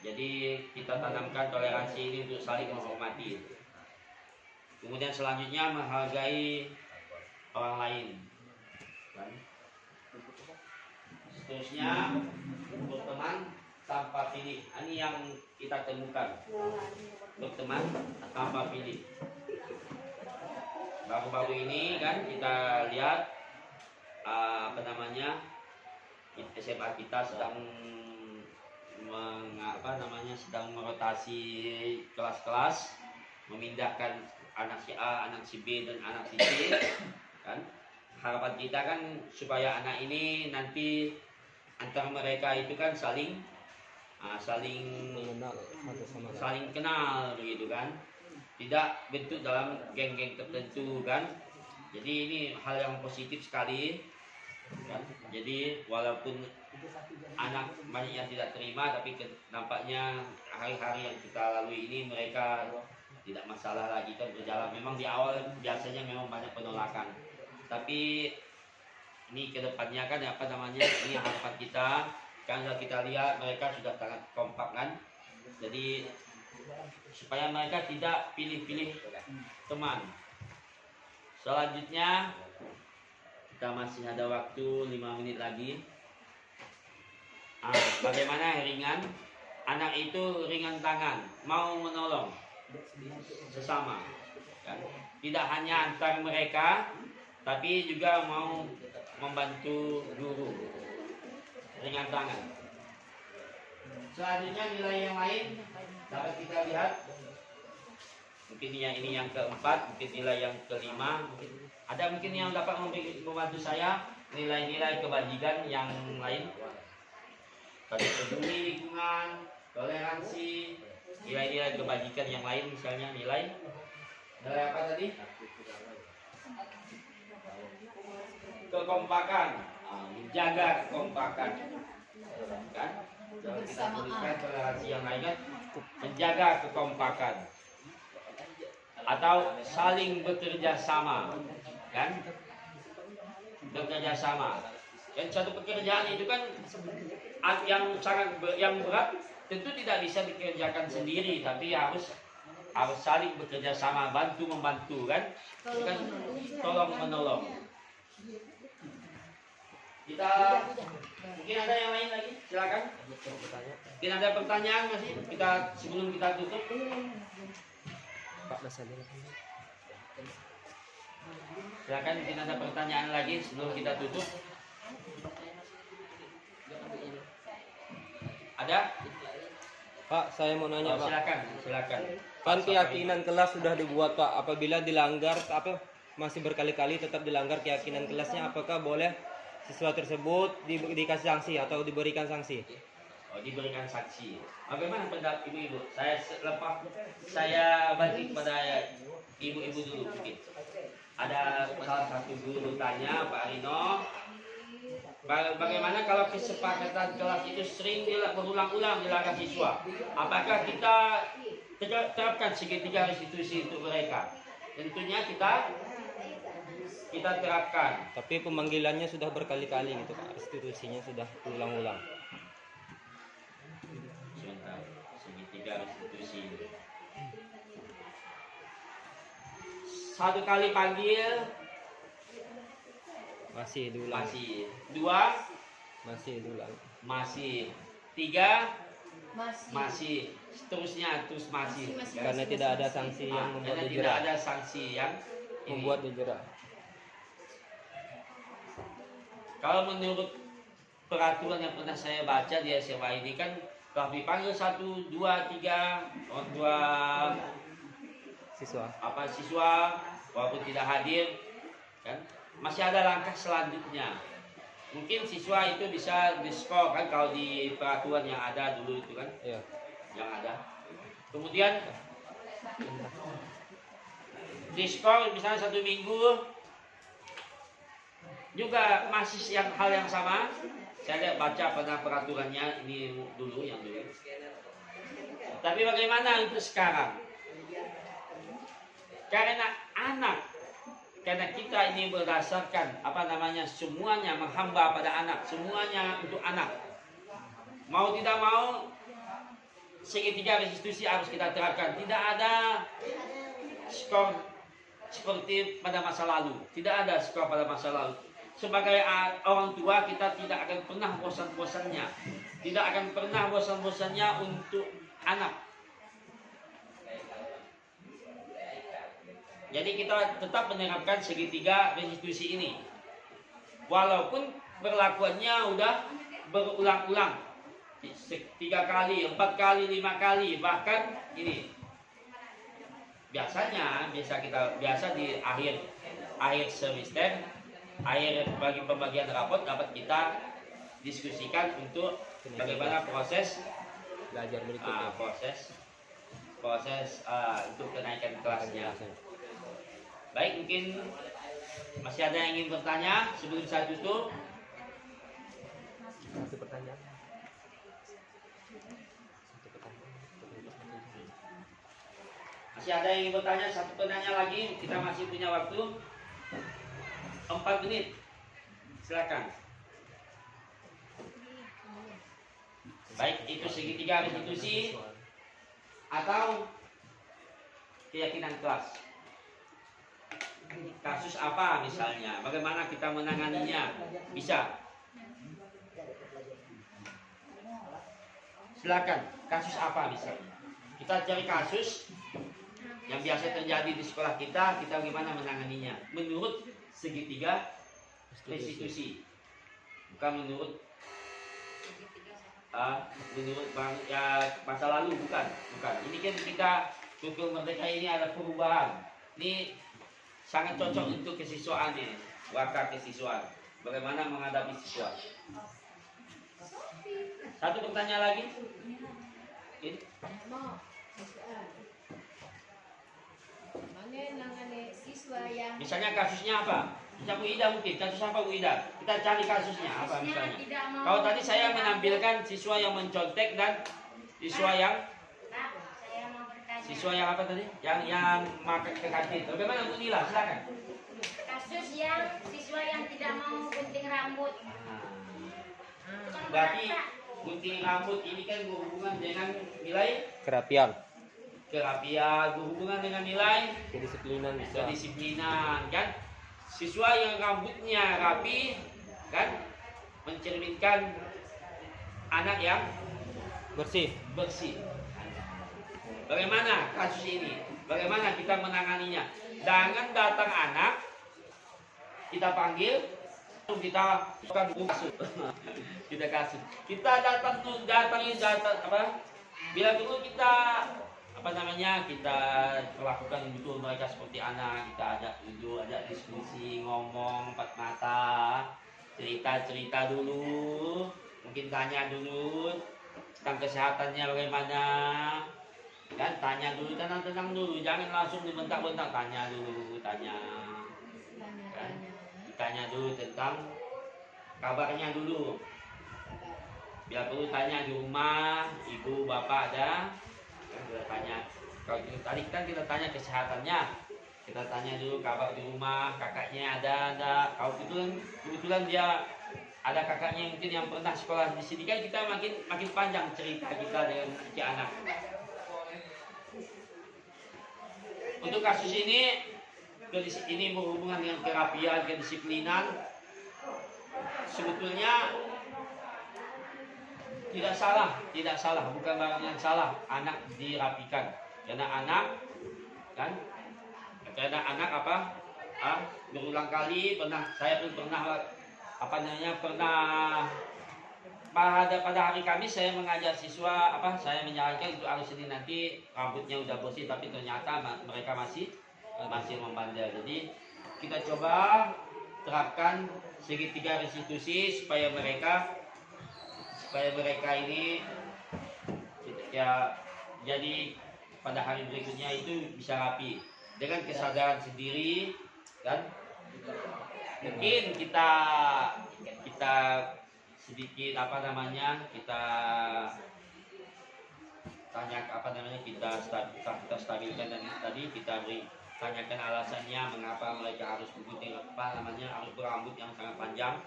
Jadi kita tanamkan toleransi ini untuk saling menghormati. Kemudian selanjutnya menghargai orang lain. Dan seterusnya berteman tanpa pilih. Ini yang kita temukan. Berteman tanpa pilih. Baru-baru ini kan kita lihat SMA kita sedang sedang merotasi kelas-kelas, memindahkan anak si A, anak si B dan anak si C, kan? Harapan kita kan supaya anak ini nanti antar mereka itu kan saling Mengenal satu sama lain. saling kenal begitu kan, tidak bentuk dalam geng-geng tertentu kan. Jadi ini hal yang positif sekali kan. Jadi walaupun anak banyak yang tidak terima, tapi nampaknya hari-hari yang kita lalui ini mereka tidak masalah lagi kan berjalan. Memang di awal biasanya memang banyak penolakan, tapi ini kedepannya kan ini harapan kita. Kan kita lihat mereka sudah sangat kompak kan. Jadi supaya mereka tidak pilih-pilih teman. Selanjutnya kita masih ada waktu 5 menit lagi. Bagaimana ringan? Anak itu ringan tangan, mau menolong sesama. Kan? Tidak hanya antar mereka, tapi juga mau membantu guru. Ringan tangan. Selanjutnya nilai yang lain dapat kita lihat. Mungkin ini yang keempat, mungkin nilai yang kelima. Ada mungkin yang dapat membantu saya nilai-nilai kebajikan yang lain. Tadi peduli lingkungan, toleransi, nilai-nilai kebajikan yang lain, misalnya nilai apa tadi? Kekompakan, menjaga kekompakan, kan? Kalau kita tuliskan toleransi yang lain kan, menjaga kekompakan atau saling bekerja sama, kan? Bekerja sama. Dan satu pekerjaan itu kan yang berat tentu tidak bisa dikerjakan sendiri, tapi harus saling bekerja sama, bantu membantu kan, tolong menolong. Kita mungkin ada yang lain lagi, silakan. Mungkin ada pertanyaan masih sebelum kita tutup. Silakan, mungkin ada pertanyaan lagi sebelum kita tutup. Ada? Pak, saya mau nanya, Pak. Silakan. Kan keyakinan kelas sudah dibuat, Pak. Apabila dilanggar masih berkali-kali tetap dilanggar keyakinan kelasnya, apakah boleh siswa tersebut dikasih sanksi atau diberikan sanksi? Diberikan sanksi. Bagaimana pendapat ibu-ibu? Saya bagi kepada ibu-ibu dulu mungkin. Ada salah satu guru tanya Pak Rino, bagaimana kalau kesepakatan kelas itu sering berulang-ulang dilanggar siswa? Apakah kita terapkan segitiga restitusi untuk mereka? Tentunya kita kita terapkan. Tapi pemanggilannya sudah berkali-kali gitu Pak, restitusinya sudah ulang-ulang. Sebentar, segitiga restitusi. Satu kali panggil Masih diulang. masih, dua Masih diulang. masih, tiga Masih. masih, seterusnya terus masih. Karena tidak ada sanksi yang membuat Karena dia tidak jera. ada sanksi yang ini. Membuat dia jera. Kalau menurut peraturan yang pernah saya baca di SMA ini kan kalau dipanggil 1, 2, 3 dua Siswa. siswa walaupun tidak hadir kan masih ada langkah selanjutnya. Mungkin siswa itu bisa diskor kan kalau di peraturan yang ada dulu itu kan Iya. yang ada. Kemudian diskor misalnya 1 minggu juga masih hal yang sama. Saya lihat baca pernah peraturannya ini dulu yang dulu. Tapi bagaimana untuk sekarang? Karena kita ini berdasarkan semuanya menghamba pada anak, semuanya untuk anak. Mau tidak mau segitiga restitusi harus kita terapkan. Tidak ada skor seperti pada masa lalu. Tidak ada skor pada masa lalu. Sebagai orang tua kita tidak akan pernah bosan-bosannya. Tidak akan pernah bosan-bosannya untuk anak. Jadi kita tetap menerapkan segitiga restitusi ini. Walaupun perlakuannya udah berulang-ulang. 3 kali, 4 kali, 5 kali, bahkan ini. Biasa di akhir semester, akhir bagi pembagian rapot dapat kita diskusikan untuk bagaimana proses Belajar berikutnya. proses untuk kenaikan kelasnya. Baik, mungkin masih ada yang ingin bertanya sebelum saya tutup. Satu pertanyaan. Masih ada yang ingin bertanya, satu penanya lagi. Kita masih punya waktu 4 menit. Silakan. Baik, itu segitiga restitusi atau keyakinan kelas. Kasus apa misalnya? Bagaimana kita menanganinya? Bisa. Silakan. Kasus apa misalnya? Kita cari kasus yang biasa terjadi di sekolah kita bagaimana menanganinya? Menurut segitiga restitusi. Bukan menurut masa lalu, bukan. Ini kan kita Tukul Merdeka ini ada perubahan. Ini sangat cocok untuk kesiswaan ini, wakar kesiswaan. Bagaimana menghadapi siswa? Satu pertanyaan lagi. Ini. Misalnya kasusnya apa? Bisa Bu Ida mungkin, kasus apa Bu Ida? Kita cari kasusnya apa misalnya. Kalau tadi saya menampilkan siswa yang mencontek dan siswa yang apa tadi? Yang makan ke kantin. Bagaimana Bu Nila? Silakan. Kasus yang siswa yang tidak mau gunting rambut. Berarti gunting rambut ini kan berhubungan dengan nilai Kerapian. berhubungan dengan nilai Kedisiplinan bisa. kedisiplinan kan. Siswa yang rambutnya rapi kan mencerminkan anak yang Bersih. bersih. Bagaimana kasus ini? Bagaimana kita menanganinya? Jangan datang anak, kita panggil, kita bukan kasus, kita kasus. Kita datangi apa? Bila perlu kita kita perlakukan betul mereka seperti anak. Kita ajak duduk, ajak diskusi, ngomong empat mata, cerita dulu, mungkin tanya dulu tentang kesehatannya bagaimana. Kan tanya dulu, tenang dulu, jangan langsung dibentak-bentak, tanya dulu, tanya dulu tentang kabarnya dulu. Bila perlu tanya di rumah, ibu, bapak ada, kan kita tanya. Kalau tadi kan kita tanya kesehatannya, Kita tanya dulu kabar di rumah, kakaknya ada. Kalau kebetulan dia ada kakaknya mungkin yang pernah sekolah di sini, kan kita makin panjang cerita kita dengan si anak. Untuk kasus ini berhubungan dengan kerapian, kedisiplinan. Sebetulnya tidak salah, bukan barang yang salah anak dirapikan. Karena anak berulang kali saya pun pernah pada hari Kamis saya mengajar siswa saya menyarankan untuk hari Senin nanti rambutnya udah bersih, tapi ternyata mereka masih membandel. Jadi kita coba terapkan segitiga restitusi supaya mereka ini ya jadi pada hari berikutnya itu bisa rapi dengan kesadaran sendiri. Dan mungkin kita sedikit kita stabilkan, dan tadi kita tanyakan alasannya mengapa mereka harus menggunting harus berambut yang sangat panjang.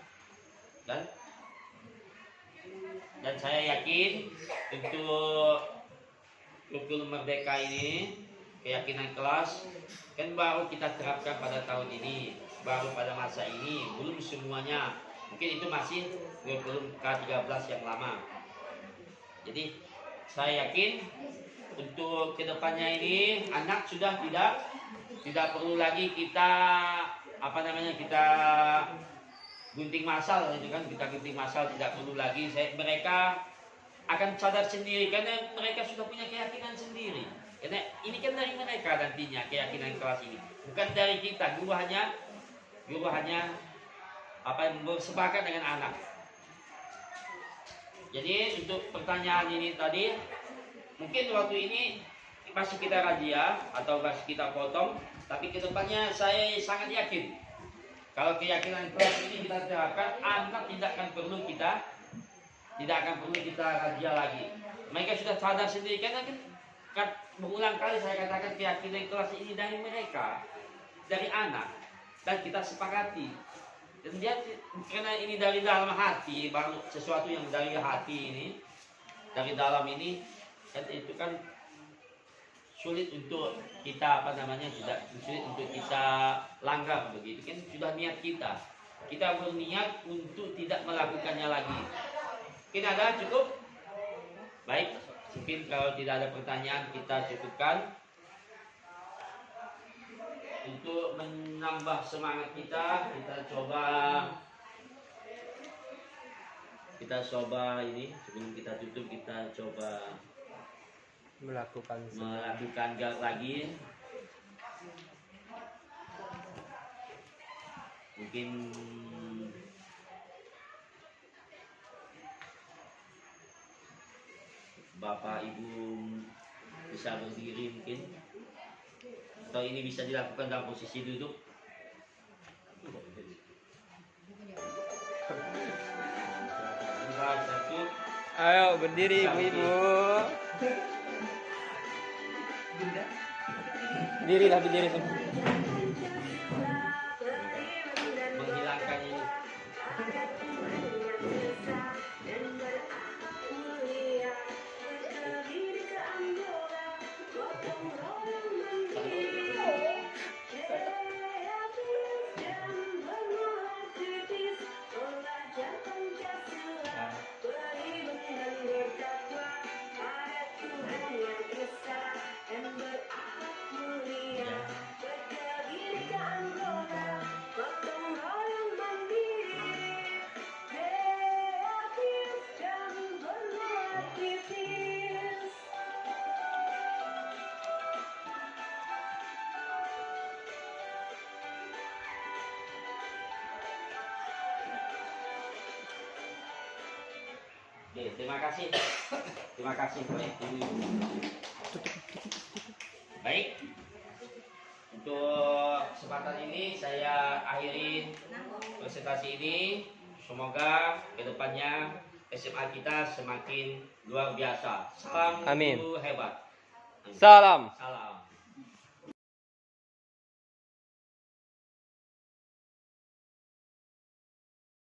Dan saya yakin untuk kurikulum merdeka ini, keyakinan kelas kan baru kita terapkan pada tahun ini, baru pada masa ini, belum semuanya. Mungkin itu masih kurikulum K13 yang lama. Jadi saya yakin untuk kedepannya ini anak sudah tidak perlu lagi kita kita gunting massal itu kan, kita gunting massal tidak perlu lagi. Mereka akan sadar sendiri karena mereka sudah punya keyakinan sendiri. Karena ini kan dari mereka nantinya keyakinan kelas ini, bukan dari kita. Guru hanya bersepakat dengan anak. Jadi untuk pertanyaan ini tadi, mungkin waktu ini masih kita razia atau masih kita potong, tapi kedepannya saya sangat yakin kalau keyakinan kelas ini kita terapkan, anak tidak akan perlu kita razia lagi. Mereka sudah sadar sendiri, karena kan berulang kali saya katakan keyakinan kelas ini dari mereka, dari anak, dan kita sepakati. Dan dia karena ini dari dalam hati, baru sesuatu yang dari hati ini, dari dalam ini, kan itu kan sulit untuk kita sulit untuk kita langgar begitu kan. Sudah niat kita berniat untuk tidak melakukannya lagi. Mungkin ada cukup? Baik, mungkin kalau tidak ada pertanyaan kita cukupkan. Untuk menambah semangat kita coba ini sebelum kita tutup, kita coba melakukan lagi. Mungkin Bapak Ibu bisa berdiri mungkin, atau ini bisa dilakukan dalam posisi duduk. Ayo berdiri ibu-ibu. Berdiri semua. Menghilangkan ini. Oke, terima kasih Baik, untuk kesempatan ini saya akhiri presentasi ini. Semoga kedepannya SMA kita semakin luar biasa. Salam Amin. guru hebat. Salam. Salam.